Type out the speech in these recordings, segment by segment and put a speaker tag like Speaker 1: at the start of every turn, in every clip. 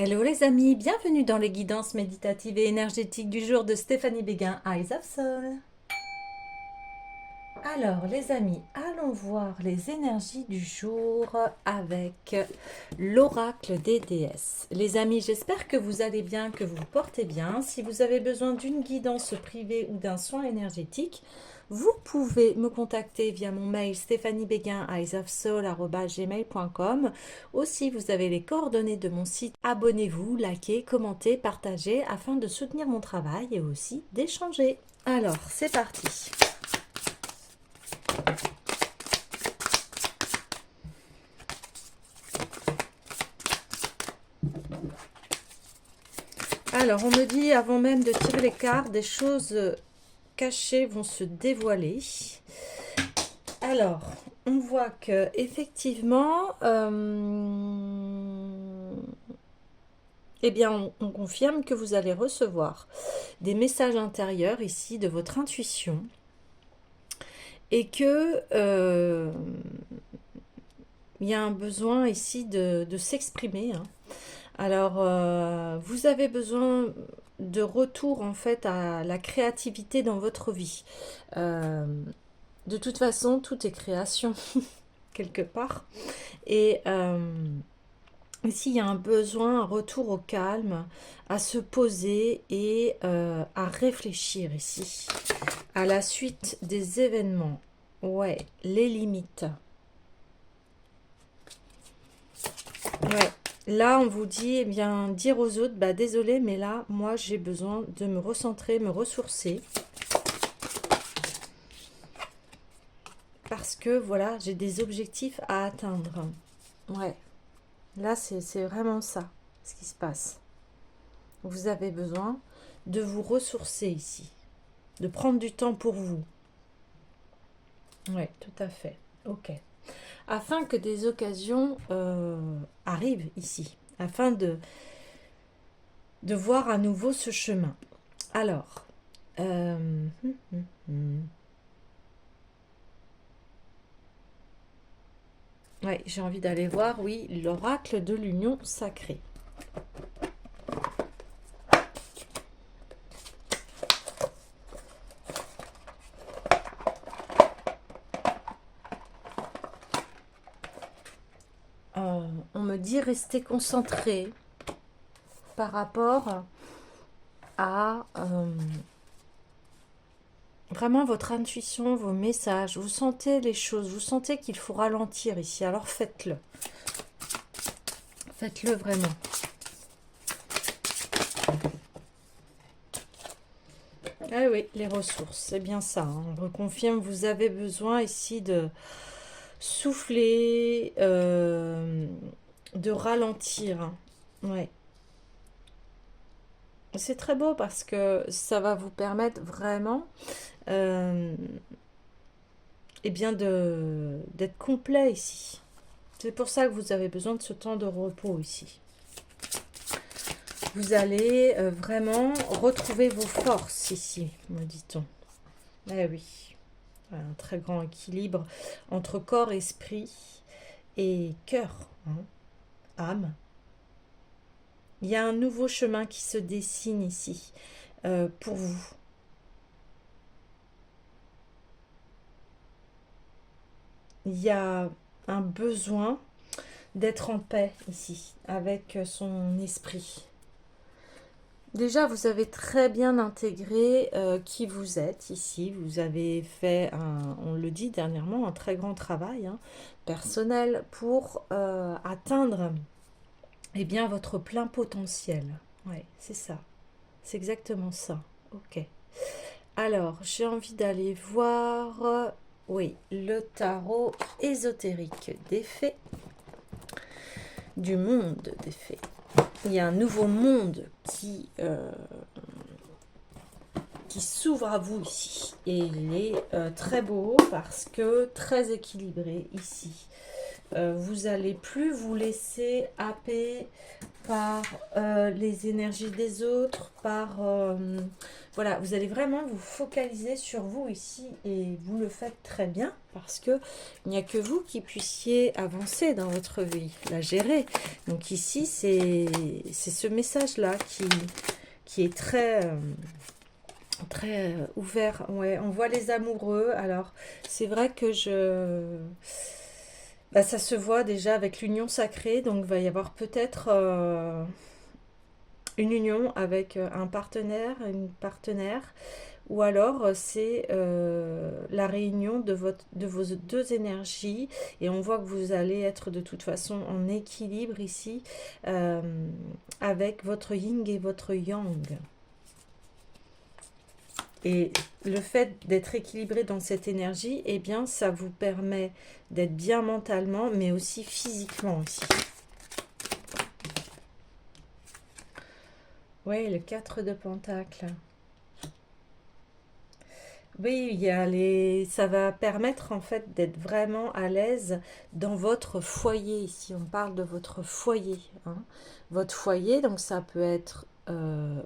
Speaker 1: Hello les amis, bienvenue dans les guidances méditatives et énergétiques du jour de Stéphanie Béguin, Eyes of Soul. Alors les amis, allons voir les énergies du jour avec l'oracle des déesses. Les amis, j'espère que vous allez bien, que vous vous portez bien. Si vous avez besoin d'une guidance privée ou d'un soin énergétique, vous pouvez me contacter via mon mail stéphaniebeguin@gmail.com. Aussi, vous avez les coordonnées de mon site. Abonnez-vous, likez, commentez, partagez afin de soutenir mon travail et aussi d'échanger. Alors, c'est parti. Alors, on me dit, avant même de tirer les cartes, des choses cachées vont se dévoiler. Alors, on voit que effectivement, eh bien, on confirme que vous allez recevoir des messages intérieurs ici de votre intuition et que il y a un besoin ici de s'exprimer, hein. Alors, vous avez besoin de retour en fait à la créativité dans votre vie. De toute façon, tout est création quelque part. Et ici, il y a un besoin, un retour au calme, à se poser et à réfléchir ici. À la suite des événements. Ouais, les limites. Ouais. Là, on vous dit, eh bien, dire aux autres, bah désolé, mais là, moi, j'ai besoin de me recentrer, me ressourcer. Parce que, voilà, j'ai des objectifs à atteindre. Ouais. Là, c'est vraiment ça, ce qui se passe. Vous avez besoin de vous ressourcer ici. De prendre du temps pour vous. Ouais, tout à fait. Ok. Afin que des occasions arrivent ici. Afin de voir à nouveau ce chemin. Alors, ouais, j'ai envie d'aller voir, oui, l'oracle de l'union sacrée. On me dit rester concentré par rapport à vraiment votre intuition, vos messages. Vous sentez les choses, vous sentez qu'il faut ralentir ici. Alors faites-le. Faites-le vraiment. Ah oui, les ressources, c'est bien ça. Hein. On reconfirme, vous avez besoin ici de souffler, de ralentir. Ouais. C'est très beau parce que ça va vous permettre vraiment eh bien d'être complet ici. C'est pour ça que vous avez besoin de ce temps de repos ici. Vous allez vraiment retrouver vos forces ici, me dit-on. Eh oui, un très grand équilibre entre corps, esprit et cœur, hein, âme. Il y a un nouveau chemin qui se dessine ici pour vous. Il y a un besoin d'être en paix ici avec son esprit. Déjà, vous avez très bien intégré qui vous êtes ici. Vous avez fait, on le dit dernièrement, un très grand travail hein, personnel pour atteindre eh bien, votre plein potentiel. Ouais, c'est ça. C'est exactement ça. Ok. Alors, j'ai envie d'aller voir, oui, le tarot ésotérique des fées, du monde des fées. Il y a un nouveau monde qui s'ouvre à vous ici. Et il est très beau parce que très équilibré ici. Vous allez plus vous laisser happer par les énergies des autres, par Voilà, vous allez vraiment vous focaliser sur vous ici et vous le faites très bien parce que il n'y a que vous qui puissiez avancer dans votre vie, la gérer. Donc ici, c'est ce message-là qui est très ouvert. Ouais, on voit les amoureux. Alors, c'est vrai que bah, ça se voit déjà avec l'union sacrée, donc il va y avoir peut-être une union avec un partenaire, une partenaire, ou alors c'est la réunion de vos deux énergies, et on voit que vous allez être de toute façon en équilibre ici euh, avec votre yin et votre yang. Et le fait d'être équilibré dans cette énergie, eh bien, ça vous permet d'être bien mentalement, mais aussi physiquement aussi. Oui, le 4 de Pentacle. Oui, ça va permettre en fait d'être vraiment à l'aise dans votre foyer. Ici, on parle de votre foyer, hein. Votre foyer, donc ça peut être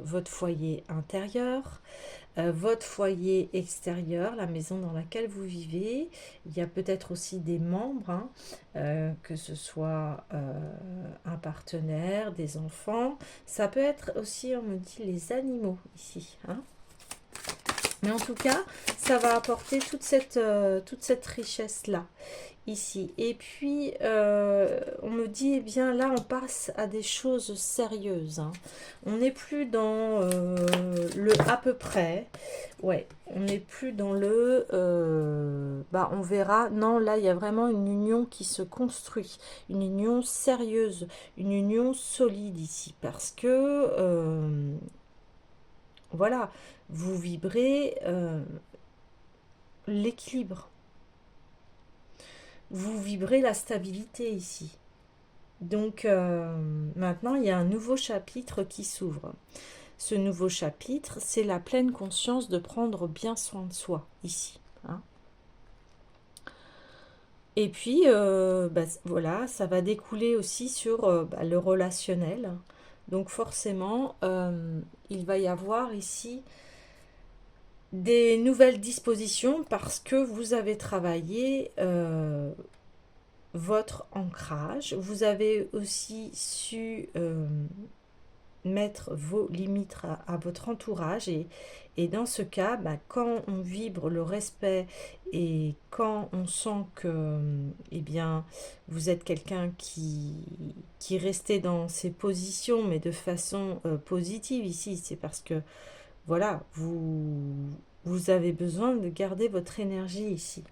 Speaker 1: votre foyer intérieur, votre foyer extérieur, la maison dans laquelle vous vivez. Il y a peut-être aussi des membres, hein, que ce soit un partenaire, des enfants. Ça peut être aussi, on me dit, les animaux ici, hein. Mais en tout cas, ça va apporter toute cette richesse-là, ici. Et puis, on me dit, eh bien là, on passe à des choses sérieuses, hein. On n'est plus dans le à peu près. Ouais, on n'est plus dans le bah, on verra. Non, là, il y a vraiment une union qui se construit. Une union sérieuse, une union solide ici. Parce que voilà, vous vibrez l'équilibre. Vous vibrez la stabilité ici. Donc maintenant, il y a un nouveau chapitre qui s'ouvre. Ce nouveau chapitre, c'est la pleine conscience de prendre bien soin de soi ici, hein. Et puis, bah, voilà, ça va découler aussi sur bah, le relationnel. Donc forcément, il va y avoir ici des nouvelles dispositions parce que vous avez travaillé votre ancrage. Vous avez aussi su mettre vos limites à votre entourage et dans ce cas, bah, quand on vibre le respect et quand on sent que eh bien, vous êtes quelqu'un qui restait dans ses positions mais de façon positive ici, c'est parce que voilà, vous avez besoin de garder votre énergie ici.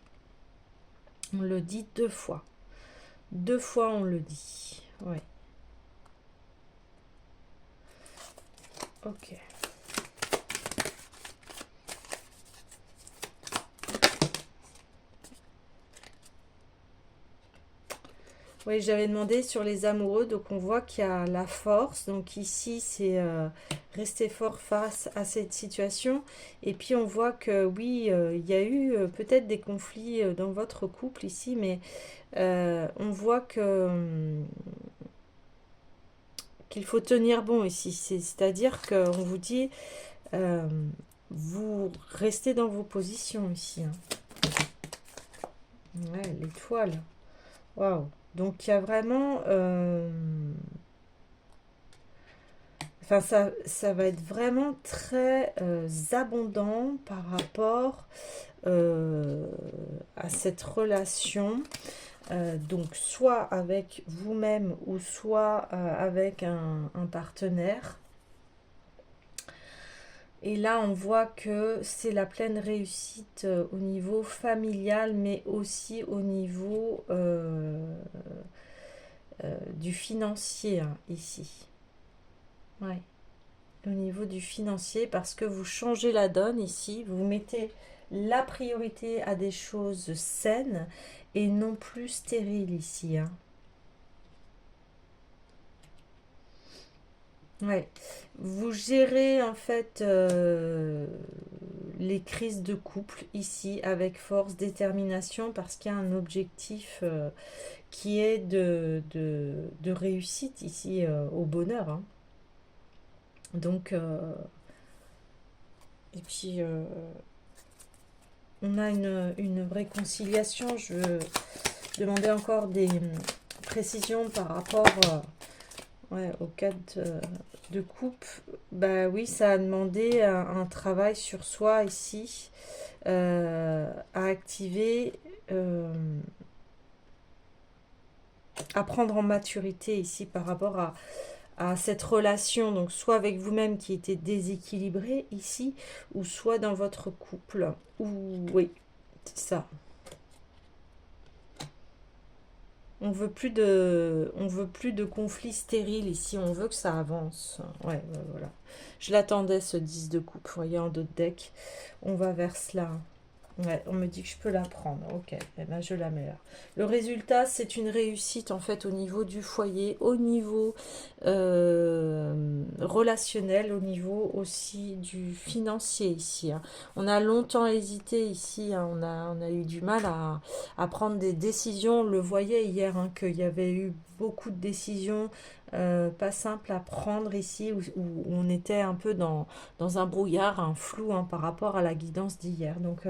Speaker 1: On le dit deux fois. Deux fois on le dit. Ouais. Ok. Oui, j'avais demandé sur les amoureux, donc on voit qu'il y a la force. Donc ici, c'est rester fort face à cette situation. Et puis on voit que oui, il y a eu peut-être des conflits dans votre couple ici, mais on voit que qu'il faut tenir bon ici. C'est-à-dire qu'on vous dit, euh, vous restez dans vos positions ici, hein. Ouais, l'étoile. Waouh. Donc il y a vraiment... enfin, ça va être vraiment très abondant par rapport à cette relation. Donc soit avec vous-même ou soit avec un partenaire. Et là, on voit que c'est la pleine réussite au niveau familial, mais aussi au niveau du financier, hein, ici. Ouais. Au niveau du financier, parce que vous changez la donne ici, vous mettez la priorité à des choses saines et non plus stériles ici, hein. Ouais. Vous gérez en fait les crises de couple ici avec force, détermination, parce qu'il y a un objectif qui est de réussite ici au bonheur, hein. Donc Et puis, on a une réconciliation. Je veux demander encore des précisions par rapport ouais, au cas de couple. Bah oui, ça a demandé un travail sur soi ici, à activer, à prendre en maturité ici par rapport à cette relation, donc soit avec vous-même qui était déséquilibrée ici, ou soit dans votre couple. Ou oui, c'est ça. On veut plus de conflits stériles ici, on veut que ça avance. Ouais, ouais, voilà. Je l'attendais ce 10 de coupe, vous voyez, en d'autres decks. On va vers cela. Ouais, on me dit que je peux la prendre. Ok, eh ben je la mets là. Le résultat, c'est une réussite en fait au niveau du foyer, au niveau relationnel, au niveau aussi du financier ici, hein. On a longtemps hésité ici, hein. On a eu du mal à prendre des décisions. On le voyait hier, hein, qu'il y avait eu beaucoup de décisions pas simples à prendre ici, où on était un peu dans un brouillard, un flou, hein, par rapport à la guidance d'hier. Donc,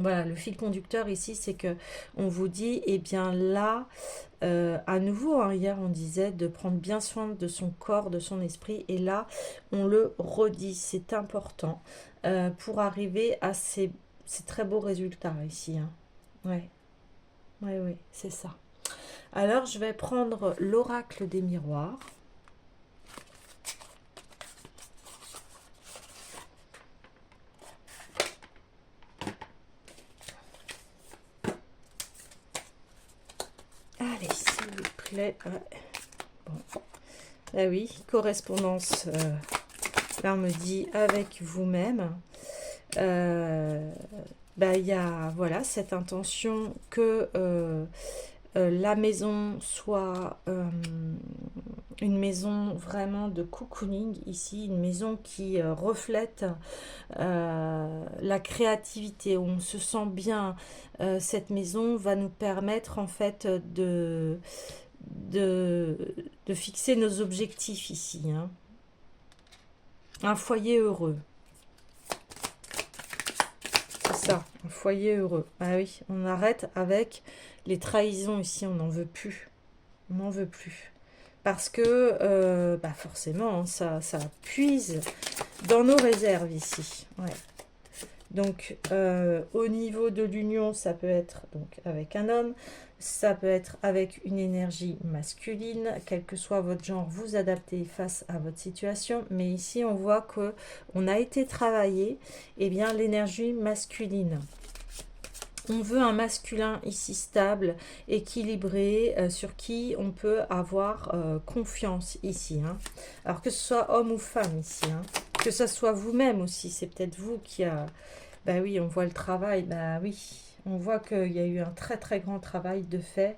Speaker 1: voilà, le fil conducteur ici, c'est que on vous dit, eh bien là, à nouveau, hein, hier on disait de prendre bien soin de son corps, de son esprit, et là, on le redit, c'est important pour arriver à ces très beaux résultats ici, hein. Ouais, ouais, ouais, c'est ça. Alors, je vais prendre l'oracle des miroirs. Allez, s'il vous plaît. Ouais. Bon. Ah oui, correspondance. Là, on me dit avec vous-même. Bah, il y a voilà, cette intention que la maison soit une maison vraiment de cocooning ici, une maison qui reflète la créativité, où on se sent bien. Cette maison va nous permettre en fait de, de fixer nos objectifs ici, hein. Un foyer heureux. C'est ça, un foyer heureux. Ah oui, on arrête avec les trahisons ici, on n'en veut plus. On n'en veut plus. Parce que, bah forcément, hein, ça puise dans nos réserves ici. Ouais. Donc, au niveau de l'union, ça peut être donc avec un homme, ça peut être avec une énergie masculine, quel que soit votre genre, vous adaptez face à votre situation. Mais ici, on voit que on a été travaillé, eh bien, l'énergie masculine. On veut un masculin ici stable, équilibré, sur qui on peut avoir confiance ici, hein. Alors que ce soit homme ou femme ici, hein. Que ce soit vous-même aussi, c'est peut-être vous qui a... Bah oui, on voit le travail, bah oui. On voit qu'il y a eu un très très grand travail de fait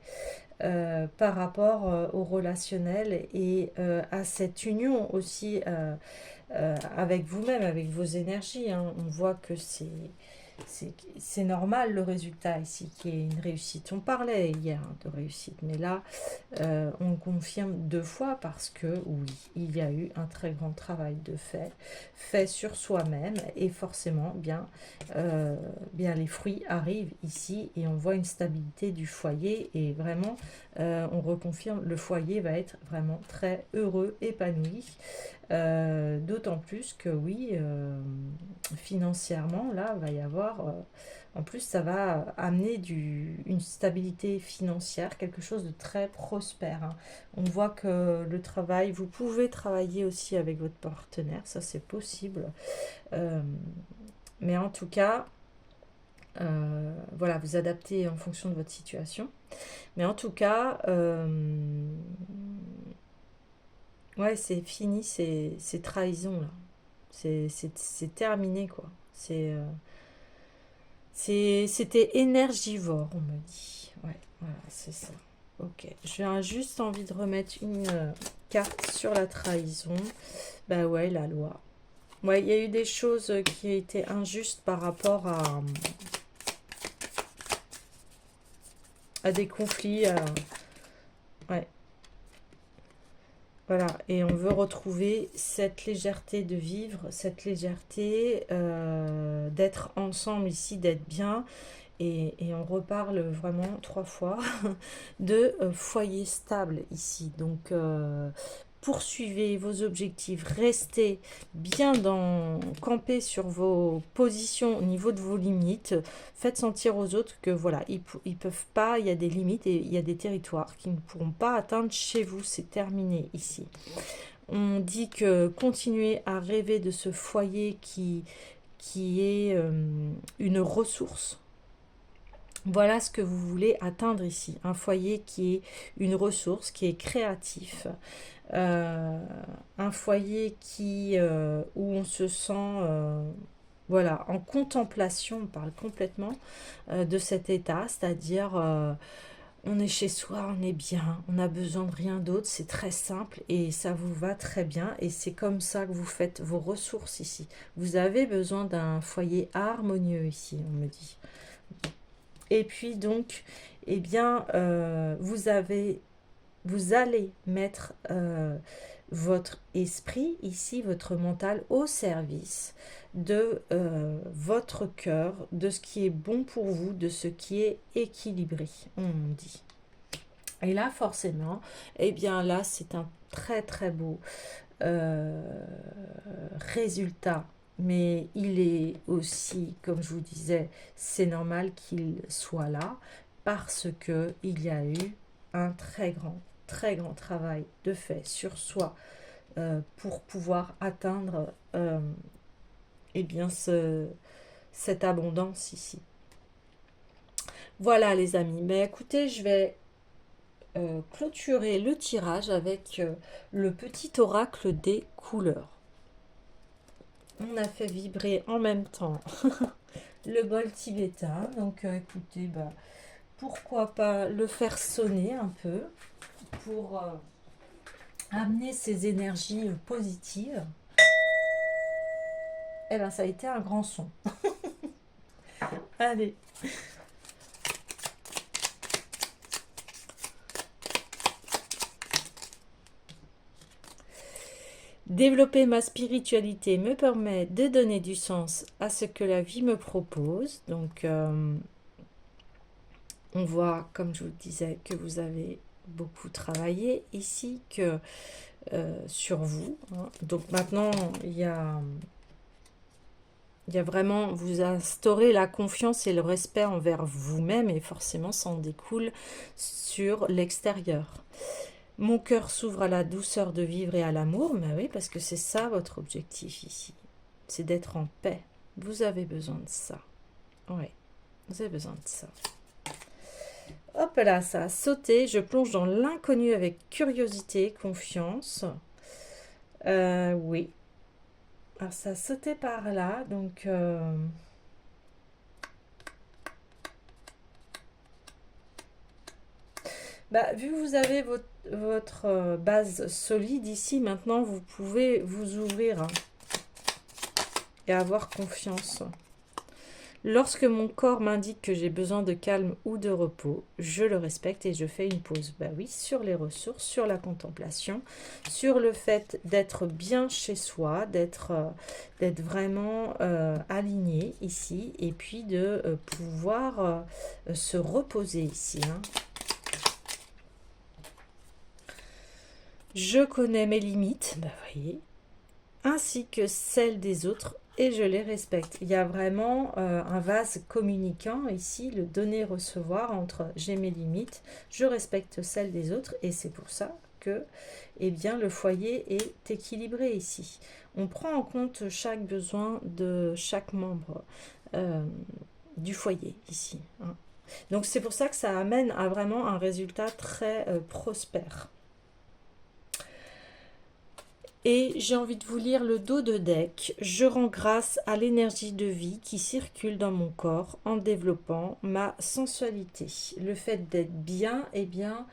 Speaker 1: par rapport au relationnel et à cette union aussi avec vous-même, avec vos énergies, hein. On voit que c'est normal le résultat ici qui est une réussite. On parlait hier, hein, de réussite, mais là on confirme deux fois parce que oui, il y a eu un très grand travail de fait sur soi-même et forcément bien les fruits arrivent ici et on voit une stabilité du foyer et vraiment on reconfirme le foyer va être vraiment très heureux, épanoui. D'autant plus que oui, financièrement, là, va y avoir... en plus, ça va amener une stabilité financière, quelque chose de très prospère, hein. On voit que le travail, vous pouvez travailler aussi avec votre partenaire, ça c'est possible. Euh, mais en tout cas, voilà, vous adaptez en fonction de votre situation. Mais en tout cas, ouais, c'est fini ces trahisons là. C'est terminé quoi. C'était énergivore, on me dit. Ouais, voilà, c'est ça. Ok, j'ai juste envie de remettre une carte sur la trahison. Bah ouais, la loi. Ouais, il y a eu des choses qui étaient injustes par rapport à des conflits. Ouais, Voilà, et on veut retrouver cette légèreté de vivre, cette légèreté d'être ensemble ici, d'être bien. Et on reparle vraiment 3 fois de foyer stable ici. Donc, poursuivez vos objectifs, restez bien campez sur vos positions au niveau de vos limites. Faites sentir aux autres que voilà, ils peuvent pas, il y a des limites et il y a des territoires qui ne pourront pas atteindre chez vous. C'est terminé ici. On dit que continuez à rêver de ce foyer qui est une ressource. Voilà ce que vous voulez atteindre ici. Un foyer qui est une ressource, qui est créatif. Un foyer où on se sent voilà, en contemplation, on parle complètement de cet état, c'est-à-dire on est chez soi, on est bien, on n'a besoin de rien d'autre, c'est très simple et ça vous va très bien et c'est comme ça que vous faites vos ressources ici. Vous avez besoin d'un foyer harmonieux ici, on me dit. Et puis donc, eh bien, vous allez mettre votre esprit ici, votre mental au service de votre cœur, de ce qui est bon pour vous, de ce qui est équilibré, on dit. Et là, forcément, eh bien là, c'est un très très beau résultat. Mais il est aussi, comme je vous disais, c'est normal qu'il soit là parce que il y a eu un très grand travail de fait sur soi pour pouvoir atteindre eh bien cette abondance ici. Voilà les amis, mais écoutez, je vais clôturer le tirage avec le petit oracle des couleurs. On a fait vibrer en même temps le bol tibétain. Donc écoutez, bah, pourquoi pas le faire sonner un peu pour amener ces énergies positives. Eh bien, ça a été un grand son. Allez. Développer ma spiritualité me permet de donner du sens à ce que la vie me propose. Donc, on voit, comme je vous disais, que vous avez beaucoup travaillé ici, que sur vous. Hein. Donc maintenant, il y a vraiment, vous instaurez la confiance et le respect envers vous-même et forcément, ça en découle sur l'extérieur. Mon cœur s'ouvre à la douceur de vivre et à l'amour, mais oui, parce que c'est ça votre objectif ici. C'est d'être en paix. Vous avez besoin de ça. Oui, vous avez besoin de ça. Hop là, ça a sauté. Je plonge dans l'inconnu avec curiosité, confiance. Oui. Alors ça a sauté par là, donc... Bah, vu que vous avez votre base solide ici, maintenant vous pouvez vous ouvrir hein, et avoir confiance. Lorsque mon corps m'indique que j'ai besoin de calme ou de repos, je le respecte et je fais une pause. Bah oui, sur les ressources, sur la contemplation, sur le fait d'être bien chez soi, d'être vraiment aligné ici et puis de pouvoir se reposer ici. Hein. Je connais mes limites, bah voyez, ainsi que celles des autres et je les respecte. Il y a vraiment un vase communicant ici, le donner-recevoir entre j'ai mes limites, je respecte celles des autres et c'est pour ça que eh bien, le foyer est équilibré ici. On prend en compte chaque besoin de chaque membre du foyer ici. Hein. Donc c'est pour ça que ça amène à vraiment un résultat très prospère. Et j'ai envie de vous lire le dos de deck. Je rends grâce à l'énergie de vie qui circule dans mon corps en développant ma sensualité. Le fait d'être bien, eh bien,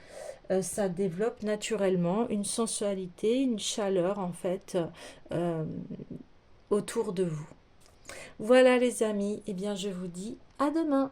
Speaker 1: ça développe naturellement une sensualité, une chaleur en fait autour de vous. Voilà les amis, eh bien je vous dis à demain.